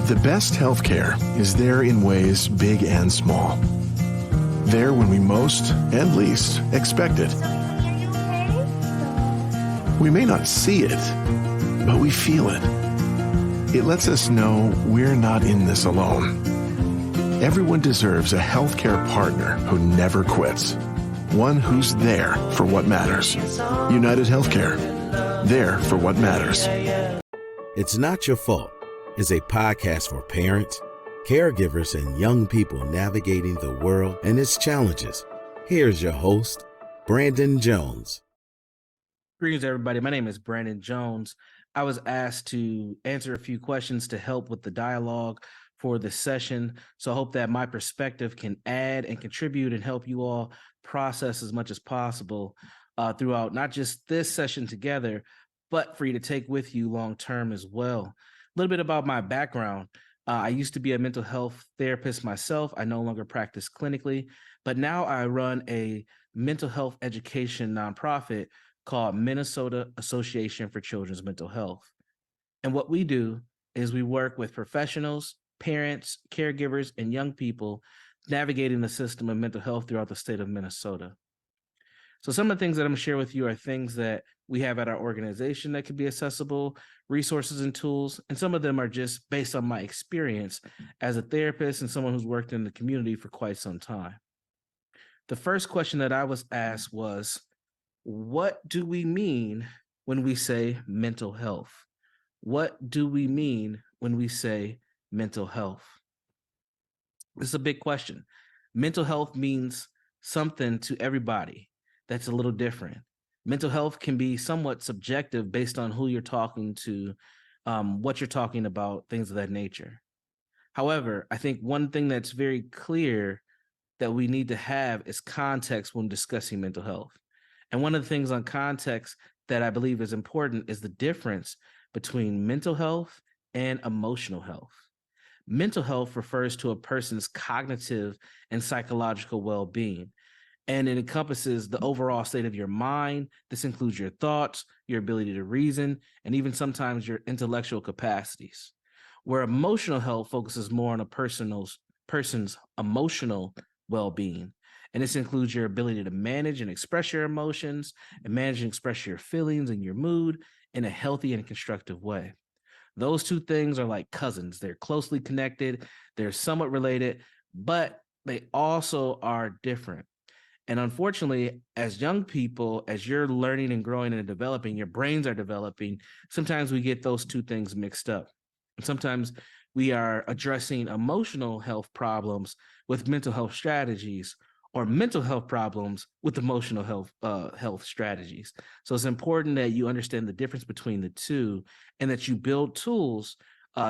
The best healthcare is there in ways big and small. There when we most and least expect it. We may not see it, but we feel it. It lets us know we're not in this alone. Everyone deserves a healthcare partner who never quits. One who's there for what matters. United Healthcare. There for what matters. It's Not Your Fault is a podcast for parents, caregivers, and young people navigating the world and its challenges. Here's your host, Brandon Jones. Greetings, everybody. My name is Brandon Jones. I was asked to answer a few questions to help with the dialogue for this session. So I hope that my perspective can add and contribute and help you all process as much as possible throughout not just this session together, but for you to take with you long term as well. A little bit about my background. I used to be a mental health therapist myself. I no longer practice clinically, but now I run a mental health education nonprofit called Minnesota Association for Children's Mental Health. And what we do is we work with professionals, parents, caregivers, and young people navigating the system of mental health throughout the state of Minnesota. So some of the things that I'm going to share with you are things that we have at our organization that could be accessible, resources and tools, and some of them are just based on my experience as a therapist and someone who's worked in the community for quite some time. The first question that I was asked was, what do we mean when we say mental health? What do we mean when we say mental health? This is a big question. Mental health means something to everybody that's a little different. Mental health can be somewhat subjective based on who you're talking to, what you're talking about, things of that nature. However, I think one thing that's very clear that we need to have is context when discussing mental health. And one of the things on context that I believe is important is the difference between mental health and emotional health. Mental health refers to a person's cognitive and psychological well-being, and it encompasses the overall state of your mind. This includes your thoughts, your ability to reason, and even sometimes your intellectual capacities. Where emotional health focuses more on a person's emotional well-being. And this includes your ability to manage and express your emotions and manage and express your feelings and your mood in a healthy and constructive way. Those two things are like cousins. They're closely connected. They're somewhat related, but they also are different. And unfortunately, as young people, as you're learning and growing and developing, your brains are developing, sometimes we get those two things mixed up. And sometimes we are addressing emotional health problems with mental health strategies, or mental health problems with emotional health strategies. So it's important that you understand the difference between the two and that you build tools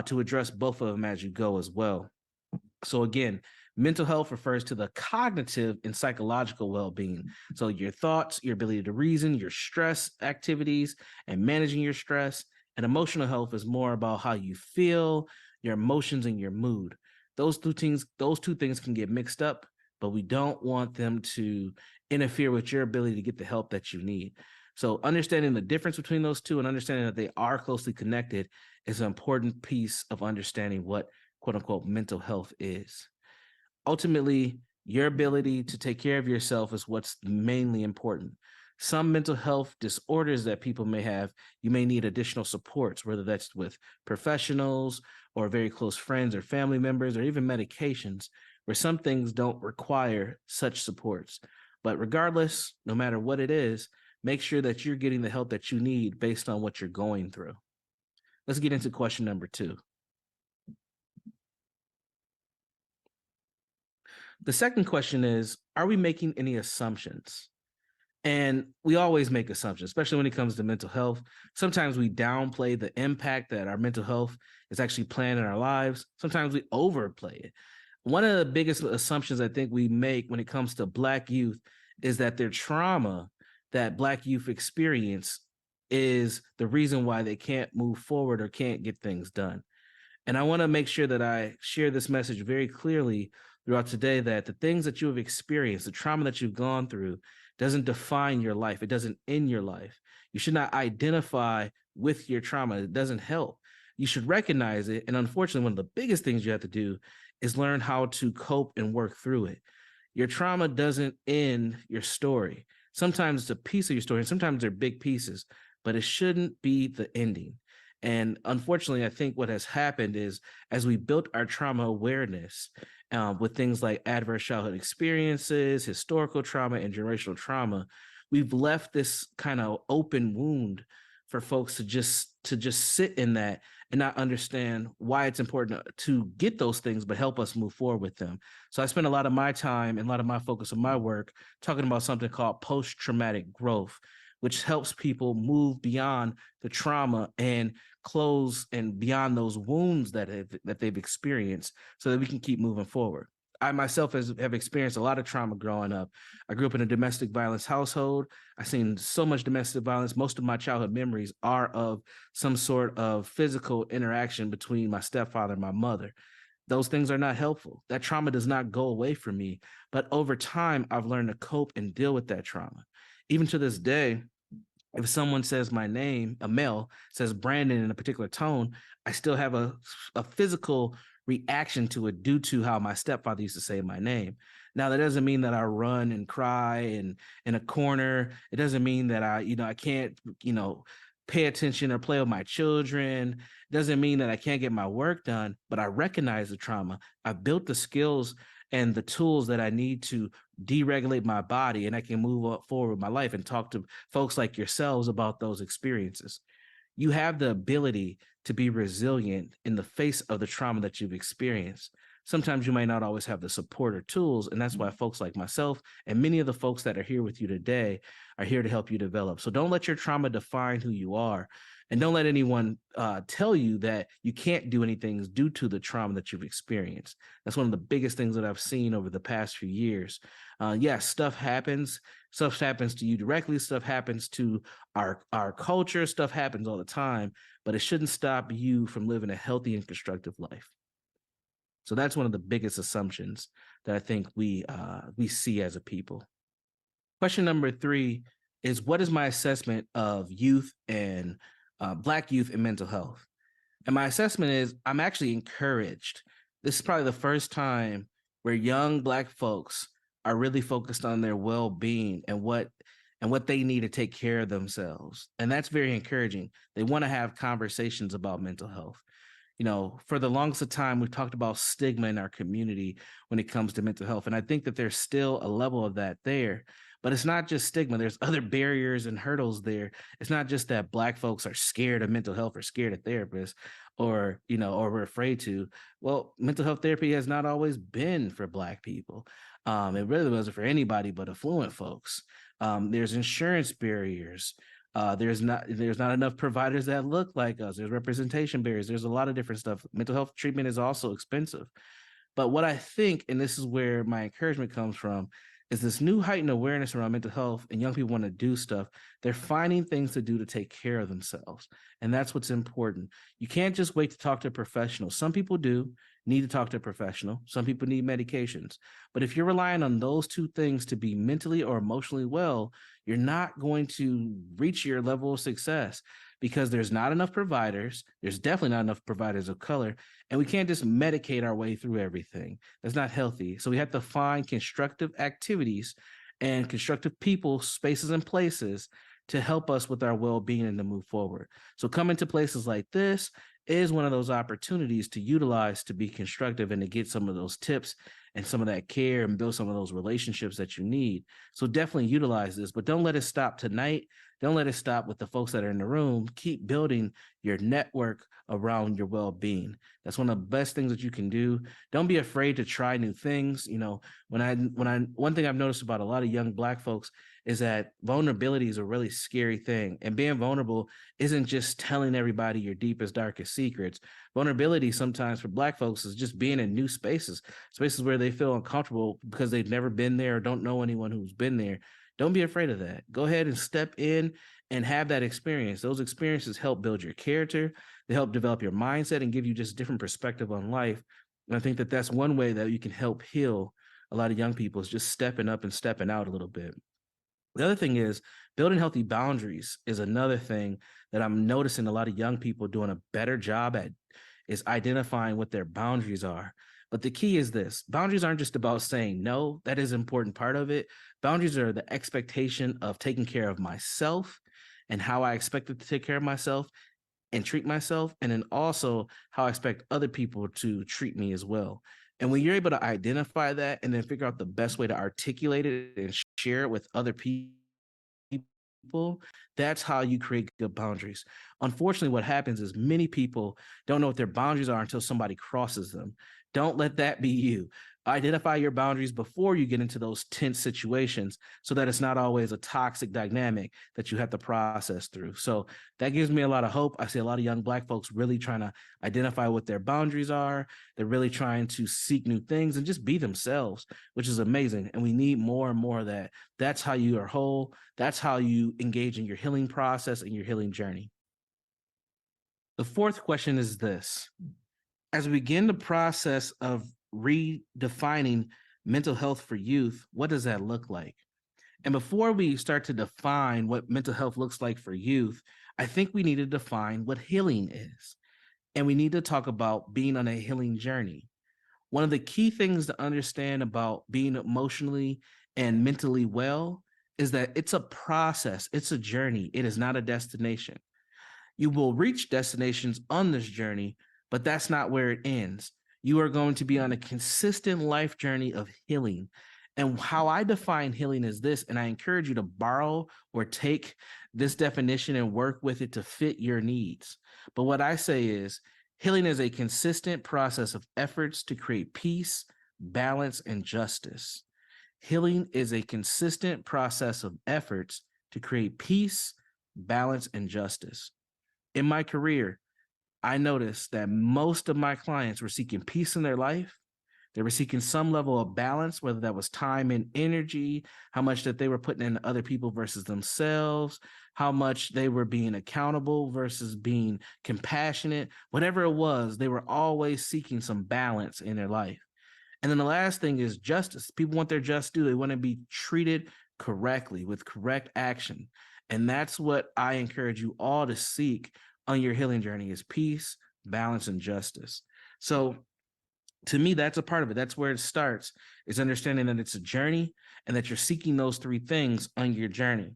to address both of them as you go as well. So again, mental health refers to the cognitive and psychological well-being. So your thoughts, your ability to reason, your stress activities, and managing your stress. And emotional health is more about how you feel, your emotions, and your mood. Those two things can get mixed up, but we don't want them to interfere with your ability to get the help that you need. So understanding the difference between those two and understanding that they are closely connected is an important piece of understanding what quote unquote mental health is. Ultimately, your ability to take care of yourself is what's mainly important. Some mental health disorders that people may have, you may need additional supports, whether that's with professionals or very close friends or family members or even medications, where some things don't require such supports. But regardless, no matter what it is, make sure that you're getting the help that you need based on what you're going through. Let's get into question number 2. The second question is, are we making any assumptions? And we always make assumptions, especially when it comes to mental health. Sometimes we downplay the impact that our mental health is actually playing in our lives. Sometimes we overplay it. One of the biggest assumptions I think we make when it comes to Black youth is that their trauma that Black youth experience is the reason why they can't move forward or can't get things done. And I want to make sure that I share this message very clearly throughout today, that the things that you have experienced, the trauma that you've gone through, doesn't define your life. It doesn't end your life. You should not identify with your trauma. It doesn't help. you should recognize it. And unfortunately, one of the biggest things you have to do is learn how to cope and work through it. Your trauma doesn't end your story. Sometimes it's a piece of your story, and sometimes they're big pieces, but it shouldn't be the ending. And unfortunately, I think what has happened is as we built our trauma awareness with things like adverse childhood experiences, historical trauma, and generational trauma, we've left this kind of open wound for folks to just sit in that and not understand why it's important to get those things, but help us move forward with them. So I spend a lot of my time and a lot of my focus of my work talking about something called post-traumatic growth, which helps people move beyond the trauma and close and beyond those wounds that they've experienced so that we can keep moving forward. I myself have experienced a lot of trauma growing up. I grew up in a domestic violence household. I've seen so much domestic violence. Most of my childhood memories are of some sort of physical interaction between my stepfather and my mother. Those things are not helpful. That trauma does not go away from me. But over time, I've learned to cope and deal with that trauma. Even to this day, if someone says my name, a male says Brandon in a particular tone, I still have a physical reaction to it due to how my stepfather used to say my name. Now, that doesn't mean that I run and cry and in a corner. It doesn't mean that I can't, pay attention or play with my children. It doesn't mean that I can't get my work done, but I recognize the trauma. I've built the skills and the tools that I need to deregulate my body, and I can move forward with my life and talk to folks like yourselves about those experiences. You have the ability to be resilient in the face of the trauma that you've experienced. Sometimes you might not always have the support or tools, and that's why folks like myself and many of the folks that are here with you today are here to help you develop. So don't let your trauma define who you are, and don't let anyone tell you that you can't do anything due to the trauma that you've experienced. That's one of the biggest things that I've seen over the past few years. Yes, stuff happens. Stuff happens to you directly. Stuff happens to our culture. Stuff happens all the time, but it shouldn't stop you from living a healthy and constructive life. So that's one of the biggest assumptions that I think we see as a people. Question number 3 is, what is my assessment of youth and Black youth and mental health? And my assessment is I'm actually encouraged. This is probably the first time where young Black folks are really focused on their well-being and what they need to take care of themselves. And that's very encouraging. They want to have conversations about mental health. For the longest of time, we've talked about stigma in our community when it comes to mental health. And I think that there's still a level of that there, but it's not just stigma. There's other barriers and hurdles there. It's not just that Black folks are scared of mental health or scared of therapists or we're afraid to. Well, mental health therapy has not always been for Black people. It really wasn't for anybody but affluent folks. There's insurance barriers. There's not enough providers that look like us. There's representation barriers. There's a lot of different stuff. Mental health treatment is also expensive. But what I think, and this is where my encouragement comes from, is this new heightened awareness around mental health, and young people want to do stuff. They're finding things to do to take care of themselves. And that's what's important. You can't just wait to talk to a professional. Some people do need to talk to a professional. Some people need medications. But if you're relying on those two things to be mentally or emotionally well, you're not going to reach your level of success because there's not enough providers. There's definitely not enough providers of color. And we can't just medicate our way through everything. That's not healthy. So we have to find constructive activities and constructive people, spaces, and places to help us with our well-being and to move forward. So coming to places like this is one of those opportunities to utilize to be constructive and to get some of those tips and some of that care and build some of those relationships that you need. So definitely utilize this, but don't let it stop tonight. Don't let it stop with the folks that are in the room. Keep building your network around your well-being. That's one of the best things that you can do. Don't be afraid to try new things. One thing I've noticed about a lot of young Black folks is that vulnerability is a really scary thing. And being vulnerable isn't just telling everybody your deepest, darkest secrets. Vulnerability sometimes for Black folks is just being in new spaces where they feel uncomfortable because they've never been there or don't know anyone who's been there. Don't be afraid of that. Go ahead and step in and have that experience. Those experiences help build your character. They help develop your mindset and give you just different perspective on life. And I think that that's one way that you can help heal a lot of young people, is just stepping up and stepping out a little bit. The other thing is building healthy boundaries is another thing that I'm noticing a lot of young people doing a better job at is identifying what their boundaries are. But the key is this: boundaries aren't just about saying no, that is an important part of it. Boundaries are the expectation of taking care of myself and how I expect to take care of myself and treat myself, and then also how I expect other people to treat me as well. And when you're able to identify that and then figure out the best way to articulate it and share it with other people, that's how you create good boundaries. Unfortunately, what happens is many people don't know what their boundaries are until somebody crosses them. Don't let that be you. Identify your boundaries before you get into those tense situations so that it's not always a toxic dynamic that you have to process through. So that gives me a lot of hope. I see a lot of young Black folks really trying to identify what their boundaries are. They're really trying to seek new things and just be themselves, which is amazing. And we need more and more of that. That's how you are whole. That's how you engage in your healing process and your healing journey. The fourth question is this: as we begin the process of redefining mental health for youth, what does that look like? And before we start to define what mental health looks like for youth, I think we need to define what healing is. And we need to talk about being on a healing journey. One of the key things to understand about being emotionally and mentally well is that it's a process, it's a journey, it is not a destination. You will reach destinations on this journey, but that's not where it ends. You are going to be on a consistent life journey of healing. And how I define healing is this, and I encourage you to borrow or take this definition and work with it to fit your needs. But what I say is healing is a consistent process of efforts to create peace, balance, and justice. Healing is a consistent process of efforts to create peace, balance, and justice. In my career, I noticed that most of my clients were seeking peace in their life. They were seeking some level of balance, whether that was time and energy, how much that they were putting into other people versus themselves, how much they were being accountable versus being compassionate. Whatever it was, they were always seeking some balance in their life. And then the last thing is justice. People want their just due. They want to be treated correctly with correct action. And that's what I encourage you all to seek on your healing journey is peace, balance, and justice. So to me, that's a part of it. That's where it starts, is understanding that it's a journey and that you're seeking those three things on your journey.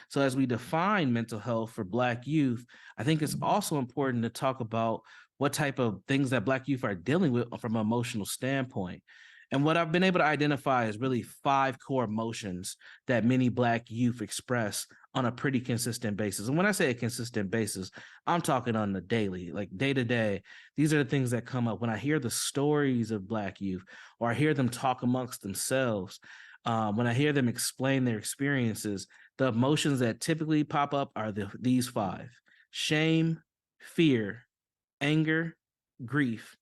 So as we define mental health for Black youth, I think it's also important to talk about what type of things that Black youth are dealing with from an emotional standpoint. And what I've been able to identify is really 5 core emotions that many Black youth express on a pretty consistent basis. And when I say a consistent basis, I'm talking on the daily, like day to day. These are the things that come up when I hear the stories of Black youth, or I hear them talk amongst themselves. When I hear them explain their experiences, the emotions that typically pop up are these 5: shame, fear, anger, grief,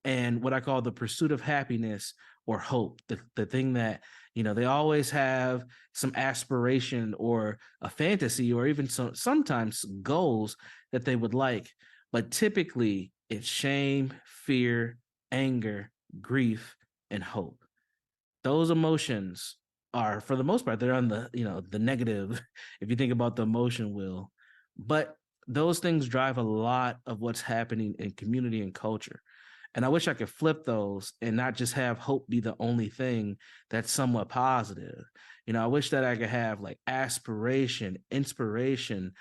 and what I call the pursuit of happiness or hope, the thing that, they always have some aspiration or a fantasy or even sometimes goals that they would like. But typically it's shame, fear, anger, grief, and hope. Those emotions are, for the most part, they're on the negative, if you think about the emotion wheel. But those things drive a lot of what's happening in community and culture. And I wish I could flip those and not just have hope be the only thing that's somewhat positive. I wish that I could have like aspiration, inspiration,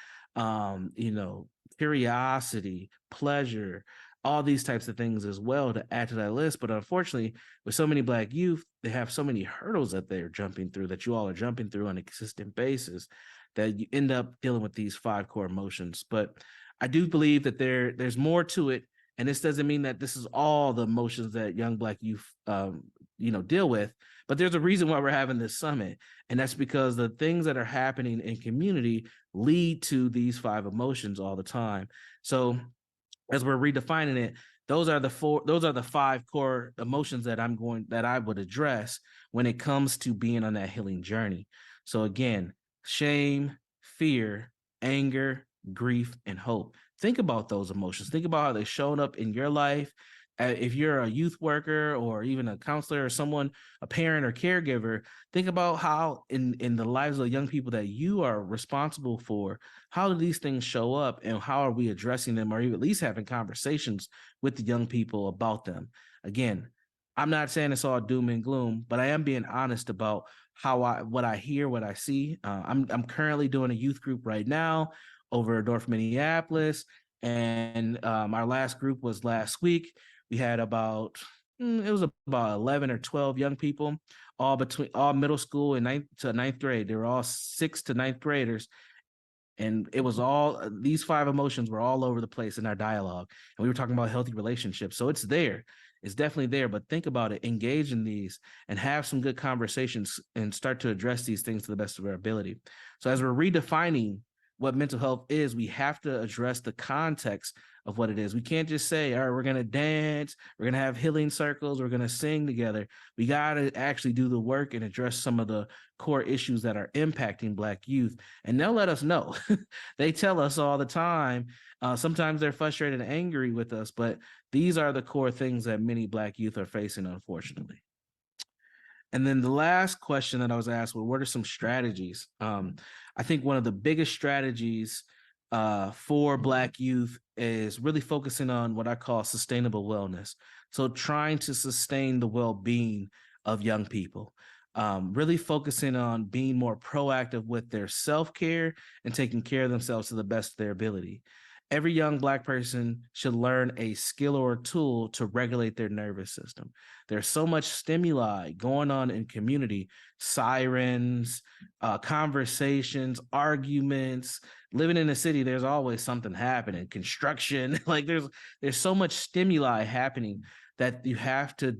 curiosity, pleasure, all these types of things as well to add to that list. But unfortunately, with so many Black youth, they have so many hurdles that they're jumping through, that you all are jumping through on a consistent basis, that you end up dealing with these 5 core emotions. But I do believe that there's more to it. And this doesn't mean that this is all the emotions that young Black youth, deal with. But there's a reason why we're having this summit. And that's because the things that are happening in community lead to these 5 emotions all the time. So as we're redefining it, those are the 5 core emotions that I would address when it comes to being on that healing journey. So again, shame, fear, anger, grief, and hope. Think about those emotions. Think about how they showed up in your life. If you're a youth worker or even a counselor or someone, a parent or caregiver, think about how in the lives of young people that you are responsible for, how do these things show up and how are we addressing them, or even at least having conversations with the young people about them? Again, I'm not saying it's all doom and gloom, but I am being honest about what I hear, what I see. I'm currently doing a youth group right now over North Minneapolis, and our last group was last week. We had about it was about 11 or 12 young people, all middle school and ninth grade. They were all 6th to 9th graders, and it was all these 5 emotions were all over the place in our dialogue, and we were talking about healthy relationships. So it's there, it's definitely there, but think about it, engage in these and have some good conversations and start to address these things to the best of our ability. So as we're redefining what mental health is, we have to address the context of what it is. We can't just say, all right, we're going to dance, we're going to have healing circles, we're going to sing together. We got to actually do the work and address some of the core issues that are impacting Black youth. And they'll let us know. They tell us all the time. Sometimes they're frustrated and angry with us, but these are the core things that many Black youth are facing, unfortunately. And then the last question that I was asked, well, what are some strategies? I think one of the biggest strategies for Black youth is really focusing on what I call sustainable wellness. So trying to sustain the well-being of young people, really focusing on being more proactive with their self-care and taking care of themselves to the best of their ability. Every young Black person should learn a skill or a tool to regulate their nervous system. There's so much stimuli going on in community, sirens, conversations, arguments. Living in a city, there's always something happening, construction. Like there's so much stimuli happening that you have to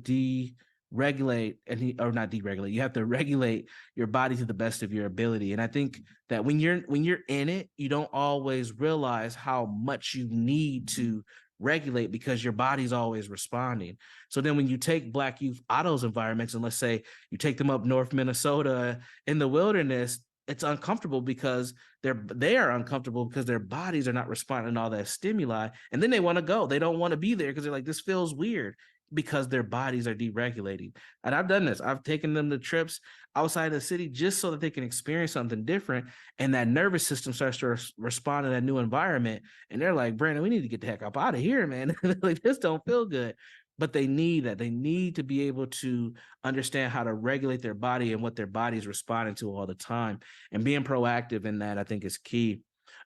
regulate or not deregulate. You have to regulate your body to the best of your ability. And I think that when you're in it, you don't always realize how much you need to regulate because your body's always responding. So then when you take Black youth out of those environments, and let's say you take them up North Minnesota in the wilderness, it's uncomfortable because they are uncomfortable because their bodies are not responding to all that stimuli. And then they want to go. They don't want to be there because they're like, this feels weird, because their bodies are deregulating. And I've done this. I've taken them to trips outside of the city just so that they can experience something different. And that nervous system starts to respond to that new environment. And they're like, Brandon, we need to get the heck up out of here, man. Like, this don't feel good. But they need that. They need to be able to understand how to regulate their body and what their body is responding to all the time. And being proactive in that, I think, is key.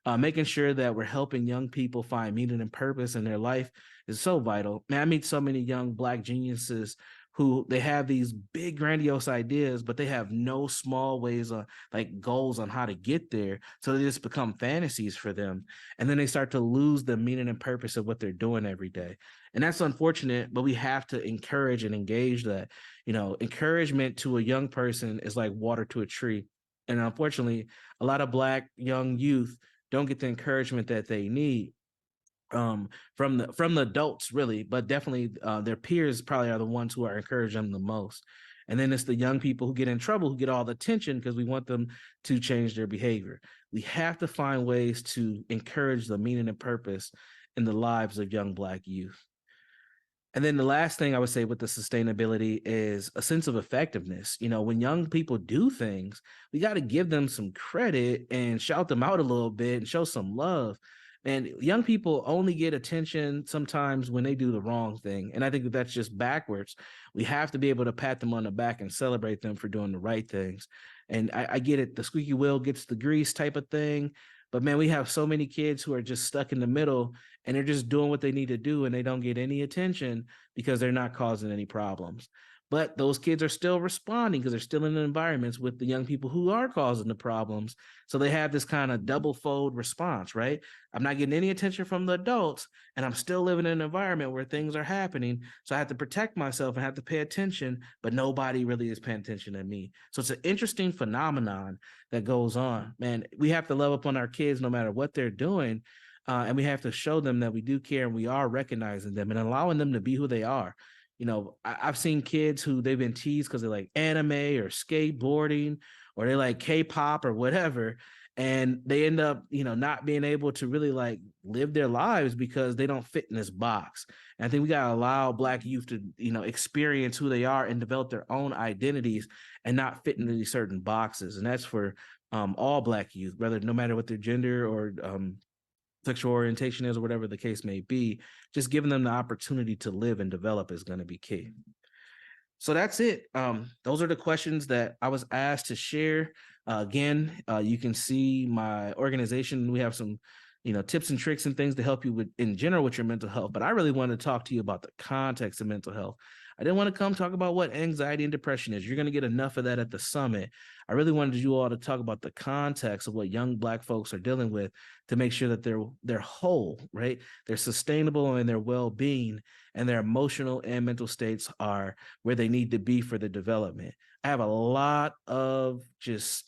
Making sure that we're helping young people find meaning and purpose in their life is so vital. Man, I meet so many young Black geniuses who they have these big grandiose ideas, but they have no small ways on like goals on how to get there. So they just become fantasies for them. And then they start to lose the meaning and purpose of what they're doing every day. And that's unfortunate, but we have to encourage and engage that. You know, encouragement to a young person is like water to a tree. And unfortunately, a lot of Black young youth don't get the encouragement that they need from the adults, really, but definitely their peers probably are the ones who are encouraging them the most. And then it's the young people who get in trouble who get all the attention because we want them to change their behavior. We have to find ways to encourage the meaning and purpose in the lives of young Black youth. And then the last thing I would say with the sustainability is a sense of effectiveness. You know, when young people do things, we got to give them some credit and shout them out a little bit and show some love. And young people only get attention sometimes when they do the wrong thing. And I think that that's just backwards. We have to be able to pat them on the back and celebrate them for doing the right things. And I get it. The squeaky wheel gets the grease type of thing. But man, we have so many kids who are just stuck in the middle and they're just doing what they need to do and they don't get any attention because they're not causing any problems. But those kids are still responding because they're still in the environments with the young people who are causing the problems. So they have this kind of double fold response, right? I'm not getting any attention from the adults and I'm still living in an environment where things are happening. So I have to protect myself and have to pay attention, but nobody really is paying attention to me. So it's an interesting phenomenon that goes on. Man, we have to love up on our kids no matter what they're doing. And we have to show them that we do care and we are recognizing them and allowing them to be who they are. You know, I've seen kids who they've been teased because they like anime or skateboarding or they like K-pop or whatever. and they end up, not being able to really like live their lives because they don't fit in this box. And I think we got to allow Black youth to, experience who they are and develop their own identities and not fit into these certain boxes. And that's for all Black youth, no matter what their gender or sexual orientation is or whatever the case may be. Just giving them the opportunity to live and develop is going to be key. So that's it. Those are the questions that I was asked to share. Again, you can see my organization. We have some, tips and tricks and things to help you with in general with your mental health. But I really want to talk to you about the context of mental health. I didn't want to come talk about what anxiety and depression is. You're going to get enough of that at the summit. I really wanted you all to talk about the context of what young Black folks are dealing with to make sure that they're whole, right? They're sustainable in their well-being, and their emotional and mental states are where they need to be for the development. I have a lot of just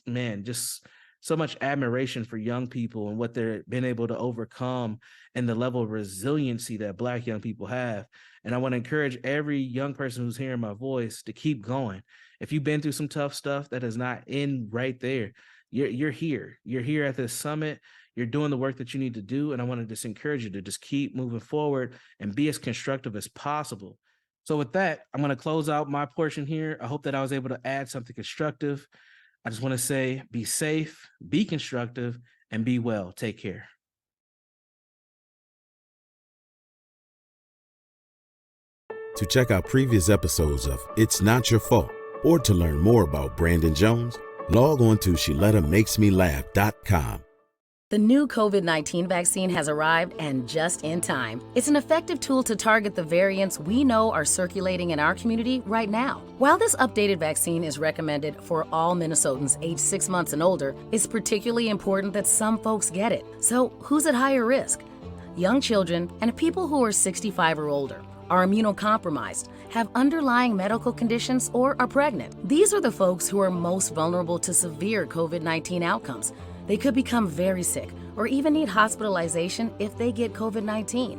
so much admiration for young people and what they've been able to overcome and the level of resiliency that Black young people have. And I want to encourage every young person who's hearing my voice to keep going. If you've been through some tough stuff, that is not in right there. You're here. You're here at this summit. You're doing the work that you need to do. And I want to just encourage you to just keep moving forward and be as constructive as possible. So with that, I'm going to close out my portion here. I hope that I was able to add something constructive. I just want to say, be safe, be constructive, and be well. Take care. To check out previous episodes of It's Not Your Fault, or to learn more about Brandon Jones, log on to ShalettaMakesMeLaugh.com. The new COVID-19 vaccine has arrived, and just in time. It's an effective tool to target the variants we know are circulating in our community right now. While this updated vaccine is recommended for all Minnesotans aged 6 months and older, it's particularly important that some folks get it. So who's at higher risk? Young children and people who are 65 or older, are immunocompromised, have underlying medical conditions, or are pregnant. These are the folks who are most vulnerable to severe COVID-19 outcomes. They could become very sick or even need hospitalization if they get COVID-19.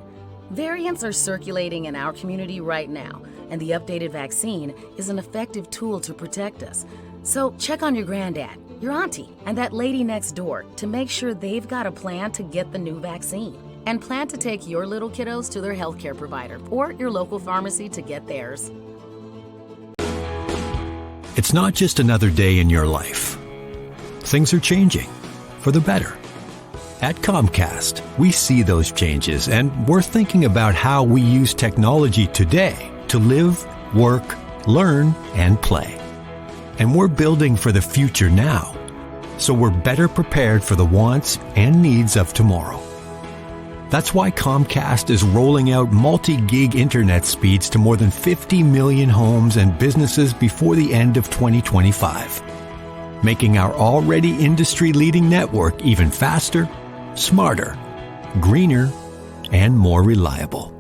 Variants are circulating in our community right now, and the updated vaccine is an effective tool to protect us. So check on your granddad, your auntie, and that lady next door to make sure they've got a plan to get the new vaccine. And plan to take your little kiddos to their healthcare provider or your local pharmacy to get theirs. It's not just another day in your life. Things are changing for the better. At Comcast, we see those changes, and we're thinking about how we use technology today to live, work, learn, and play. And we're building for the future now, so we're better prepared for the wants and needs of tomorrow. That's why Comcast is rolling out multi-gig internet speeds to more than 50 million homes and businesses before the end of 2025, making our already industry-leading network even faster, smarter, greener, and more reliable.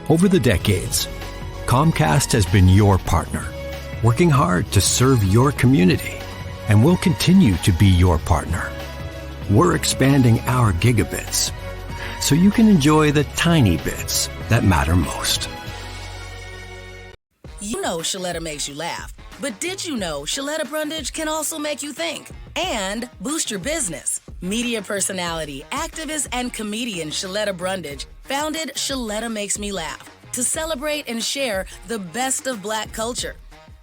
Over the decades, Comcast has been your partner, working hard to serve your community, and will continue to be your partner. We're expanding our gigabits so you can enjoy the tiny bits that matter most. You know Shaletta makes you laugh, but did you know Shaletta Brundage can also make you think and boost your business? Media personality, activist, and comedian Shaletta Brundage founded Shaletta Makes Me Laugh to celebrate and share the best of Black culture.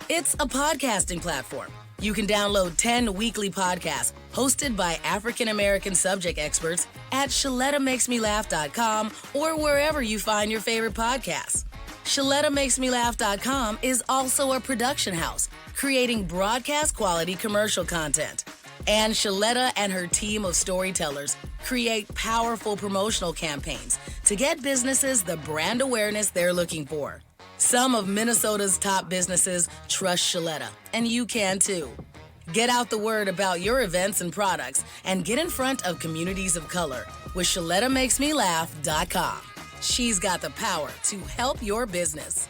It's a podcasting platform. You can download 10 weekly podcasts hosted by African-American subject experts at ShalettaMakesMeLaugh.com or wherever you find your favorite podcasts. ShalettaMakesMeLaugh.com is also a production house, creating broadcast-quality commercial content. And Shaletta and her team of storytellers create powerful promotional campaigns to get businesses the brand awareness they're looking for. Some of Minnesota's top businesses trust Shaletta, and you can too. Get out the word about your events and products and get in front of communities of color with ShalettaMakesMeLaugh.com. She's got the power to help your business.